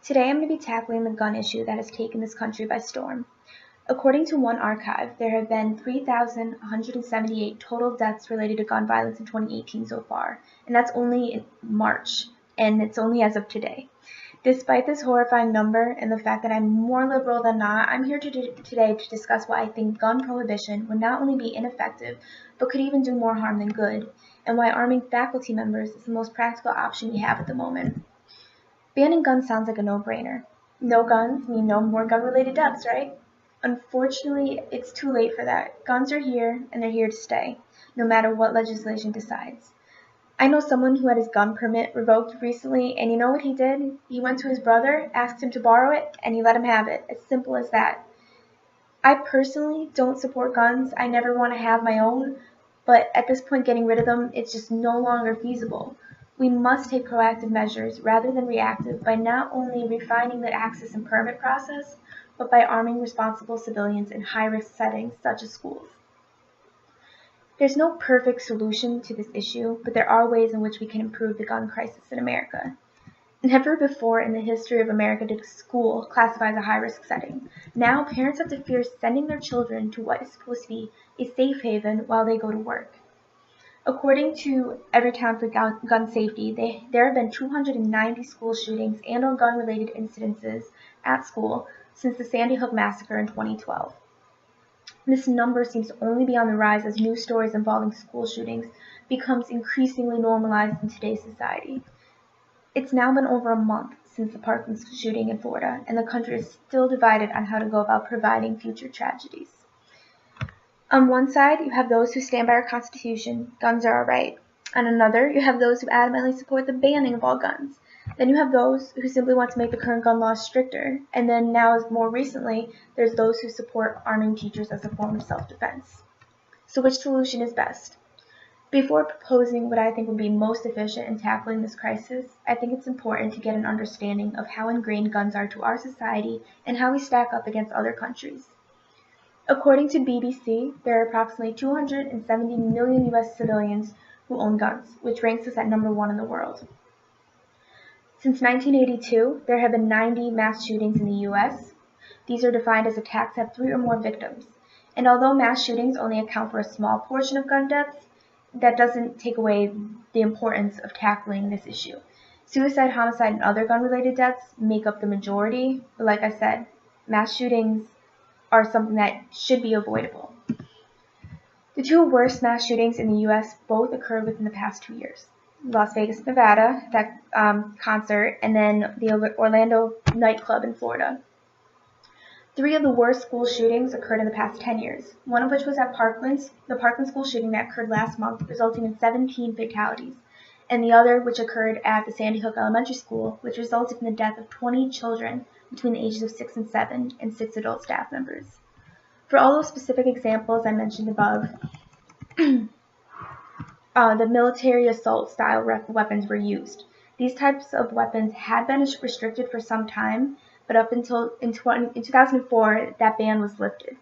Today I'm going to be tackling the gun issue that has taken this country by storm. According to one archive, there have been 3,178 total deaths related to gun violence in 2018 so far, and that's only in March, and it's only as of today. Despite this horrifying number and the fact that I'm more liberal than not, I'm here today to discuss why I think gun prohibition would not only be ineffective, but could even do more harm than good, and why arming faculty members is the most practical option we have at the moment. Banning guns sounds like a no-brainer. No guns mean no more gun-related deaths, right? Unfortunately, it's too late for that. Guns are here, and they're here to stay, no matter what legislation decides. I know someone who had his gun permit revoked recently, and you know what he did? He went to his brother, asked him to borrow it, and he let him have it. As simple as that. I personally don't support guns. I never want to have my own, but at this point getting rid of them, it's just no longer feasible. We must take proactive measures rather than reactive by not only refining the access and permit process, but by arming responsible civilians in high-risk settings such as schools. There's no perfect solution to this issue, but there are ways in which we can improve the gun crisis in America. Never before in the history of America did school classify as a high-risk setting. Now parents have to fear sending their children to what is supposed to be a safe haven while they go to work. According to Everytown for Gun Safety, there have been 290 school shootings and or gun-related incidences at school since the Sandy Hook massacre in 2012. This number seems to only be on the rise as news stories involving school shootings becomes increasingly normalized in today's society. It's now been over a month since the Parkland shooting in Florida, and the country is still divided on how to go about preventing future tragedies. On one side, you have those who stand by our Constitution, guns are our right. On another, you have those who adamantly support the banning of all guns. Then you have those who simply want to make the current gun laws stricter. And then now, more recently, there's those who support arming teachers as a form of self-defense. So which solution is best? Before proposing what I think would be most efficient in tackling this crisis, I think it's important to get an understanding of how ingrained guns are to our society and how we stack up against other countries. According to BBC, there are approximately 270 million U.S. civilians who own guns, which ranks us at number 1 in the world. Since 1982, there have been 90 mass shootings in the U.S. These are defined as attacks that have 3 or more victims. And although mass shootings only account for a small portion of gun deaths, that doesn't take away the importance of tackling this issue. Suicide, homicide, and other gun-related deaths make up the majority, but like I said, mass shootings are something that should be avoidable. The 2 worst mass shootings in the U.S. both occurred within the past 2 years. Las Vegas, Nevada, that concert, and then the Orlando nightclub in Florida. 3 of the worst school shootings occurred in the past 10 years, one of which was at the Parkland school shooting that occurred last month, resulting in 17 fatalities, and the other which occurred at the Sandy Hook Elementary School, which resulted in the death of 20 children between the ages of 6 and 7 and 6 adult staff members. For all those specific examples I mentioned above, the military assault style weapons were used. These types of weapons had been restricted for some time, but up until in 2004, that ban was lifted.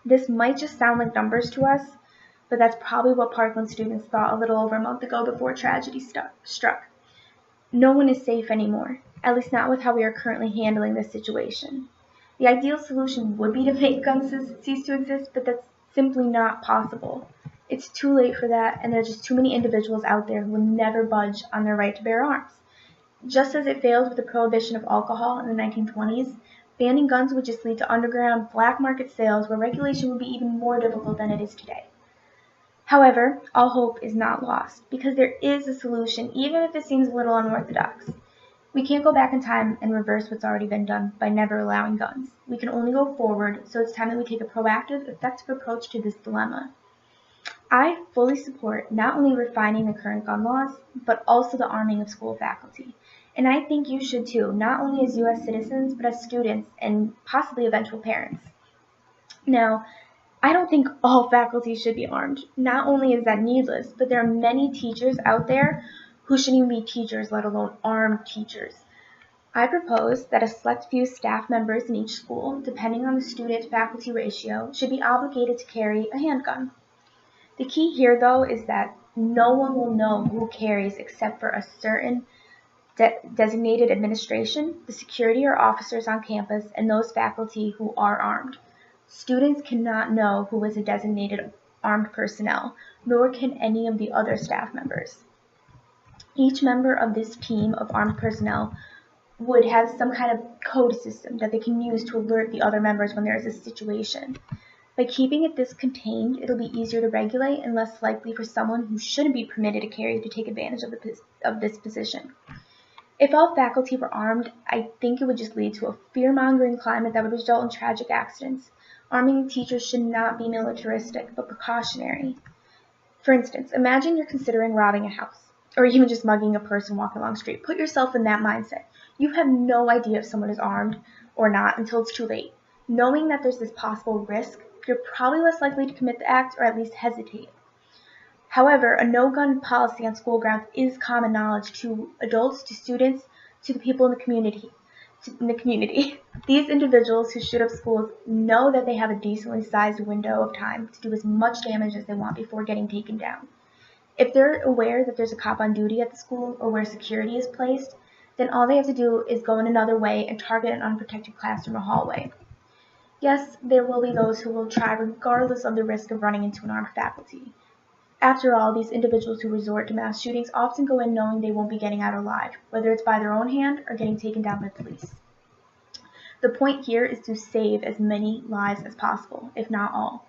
This might just sound like numbers to us, but that's probably what Parkland students thought a little over a month ago before tragedy struck. No one is safe anymore, at least not with how we are currently handling this situation. The ideal solution would be to make guns cease to exist, but that's simply not possible. It's too late for that, and there are just too many individuals out there who will never budge on their right to bear arms. Just as it failed with the prohibition of alcohol in the 1920s, banning guns would just lead to underground black market sales where regulation would be even more difficult than it is today. However, all hope is not lost, because there is a solution, even if it seems a little unorthodox. We can't go back in time and reverse what's already been done by never allowing guns. We can only go forward, so it's time that we take a proactive, effective approach to this dilemma. I fully support not only refining the current gun laws, but also the arming of school faculty. And I think you should too, not only as U.S. citizens, but as students and possibly eventual parents. Now, I don't think all faculty should be armed. Not only is that needless, but there are many teachers out there who shouldn't even be teachers, let alone armed teachers. I propose that a select few staff members in each school, depending on the student-faculty ratio, should be obligated to carry a handgun. The key here, though, is that no one will know who carries except for a certain designated administration, the security or officers on campus, and those faculty who are armed. Students cannot know who is a designated armed personnel, nor can any of the other staff members. Each member of this team of armed personnel would have some kind of code system that they can use to alert the other members when there is a situation. By keeping it this contained, it'll be easier to regulate and less likely for someone who shouldn't be permitted to carry to take advantage of this position. If all faculty were armed, I think it would just lead to a fear-mongering climate that would result in tragic accidents. Arming teachers should not be militaristic, but precautionary. For instance, imagine you're considering robbing a house, or even just mugging a person walking along the street. Put yourself in that mindset. You have no idea if someone is armed or not until it's too late. Knowing that there's this possible risk, you're probably less likely to commit the act or at least hesitate. However, a no-gun policy on school grounds is common knowledge to adults, to students, to the people in the community. These individuals who shoot up schools know that they have a decently sized window of time to do as much damage as they want before getting taken down. If they're aware that there's a cop on duty at the school or where security is placed, then all they have to do is go in another way and target an unprotected classroom or hallway. Yes, there will be those who will try regardless of the risk of running into an armed faculty. After all, these individuals who resort to mass shootings often go in knowing they won't be getting out alive, whether it's by their own hand or getting taken down by police. The point here is to save as many lives as possible, if not all.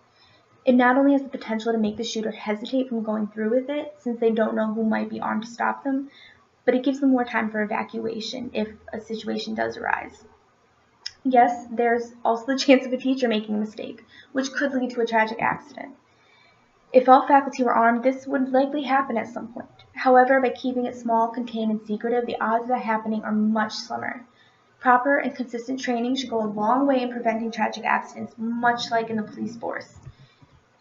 It not only has the potential to make the shooter hesitate from going through with it, since they don't know who might be armed to stop them, but it gives them more time for evacuation if a situation does arise. Yes, there's also the chance of a teacher making a mistake, which could lead to a tragic accident. If all faculty were armed, this would likely happen at some point. However, by keeping it small, contained, and secretive, the odds of that happening are much slimmer. Proper and consistent training should go a long way in preventing tragic accidents, much like in the police force.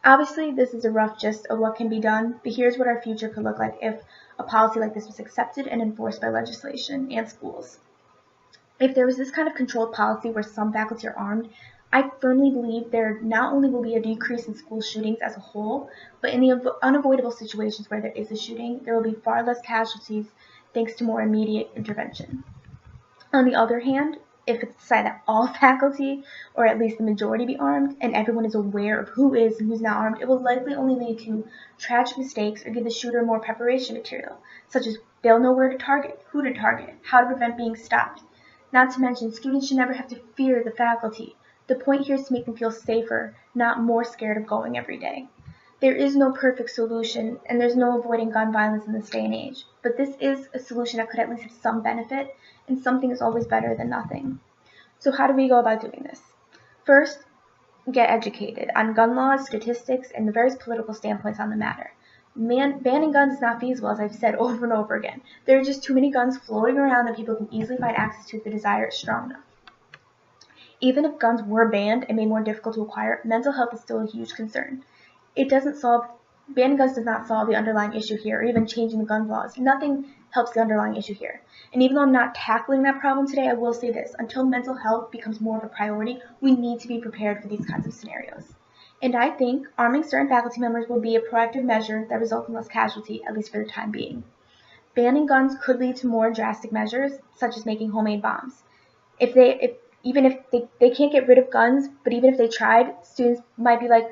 Obviously, this is a rough gist of what can be done, but here's what our future could look like if a policy like this was accepted and enforced by legislation and schools. If there was this kind of controlled policy where some faculty are armed, I firmly believe there not only will be a decrease in school shootings as a whole, but in the unavoidable situations where there is a shooting, there will be far less casualties thanks to more immediate intervention. On the other hand, if it's decided that all faculty, or at least the majority, be armed, and everyone is aware of who is and who's not armed, it will likely only lead to tragic mistakes or give the shooter more preparation material, such as they'll know where to target, who to target, how to prevent being stopped. Not to mention, students should never have to fear the faculty. The point here is to make them feel safer, not more scared of going every day. There is no perfect solution, and there's no avoiding gun violence in this day and age. But this is a solution that could at least have some benefit, and something is always better than nothing. So how do we go about doing this? First, get educated on gun laws, statistics, and the various political standpoints on the matter. Banning guns is not feasible, as I've said over and over again. There are just too many guns floating around that people can easily find access to if the desire is strong enough. Even if guns were banned and made more difficult to acquire, mental health is still a huge concern. Banning guns does not solve the underlying issue here, or even changing the gun laws. Nothing helps the underlying issue here. And even though I'm not tackling that problem today, I will say this. Until mental health becomes more of a priority, we need to be prepared for these kinds of scenarios. And I think arming certain faculty members will be a proactive measure that results in less casualty, at least for the time being. Banning guns could lead to more drastic measures, such as making homemade bombs. Even if they can't get rid of guns, but even if they tried, students might be like,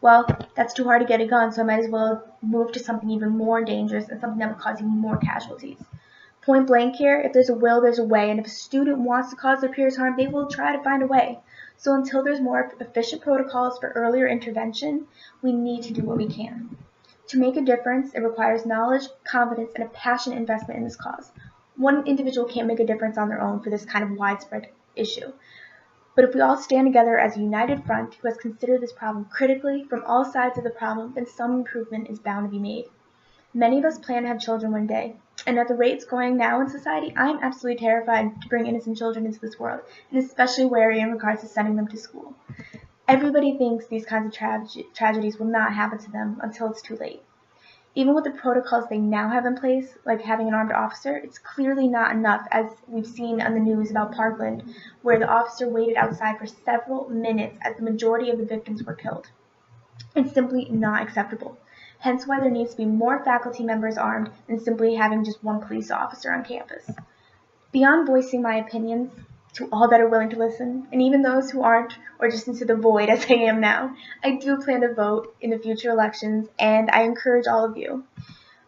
well, that's too hard to get a gun, so I might as well move to something even more dangerous and something that would cause even more casualties. Point blank here, if there's a will, there's a way, and if a student wants to cause their peers harm, they will try to find a way. So until there's more efficient protocols for earlier intervention, we need to do what we can. To make a difference, it requires knowledge, confidence, and a passionate investment in this cause. One individual can't make a difference on their own for this kind of widespread issue. But if we all stand together as a united front who has considered this problem critically from all sides of the problem, then some improvement is bound to be made. Many of us plan to have children one day, and at the rates going now in society, I am absolutely terrified to bring innocent children into this world, and especially wary in regards to sending them to school. Everybody thinks these kinds of tragedies will not happen to them until it's too late. Even with the protocols they now have in place, like having an armed officer, it's clearly not enough, as we've seen on the news about Parkland, where the officer waited outside for several minutes as the majority of the victims were killed. It's simply not acceptable. Hence why there needs to be more faculty members armed than simply having just one police officer on campus. Beyond voicing my opinions to all that are willing to listen, and even those who aren't or just into the void as I am now, I do plan to vote in the future elections, and I encourage all of you.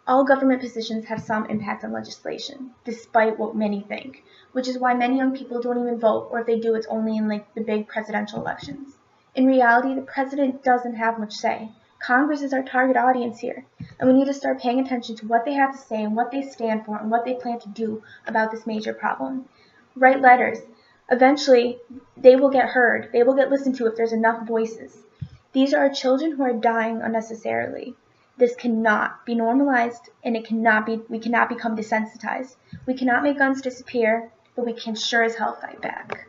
All government positions have some impact on legislation, despite what many think, which is why many young people don't even vote, or if they do, it's only in the big presidential elections. In reality, the president doesn't have much say. Congress is our target audience here, and we need to start paying attention to what they have to say and what they stand for and what they plan to do about this major problem. Write letters. Eventually, they will get heard. They will get listened to if there's enough voices. These are children who are dying unnecessarily. This cannot be normalized, and we cannot become desensitized. We cannot make guns disappear, but we can sure as hell fight back.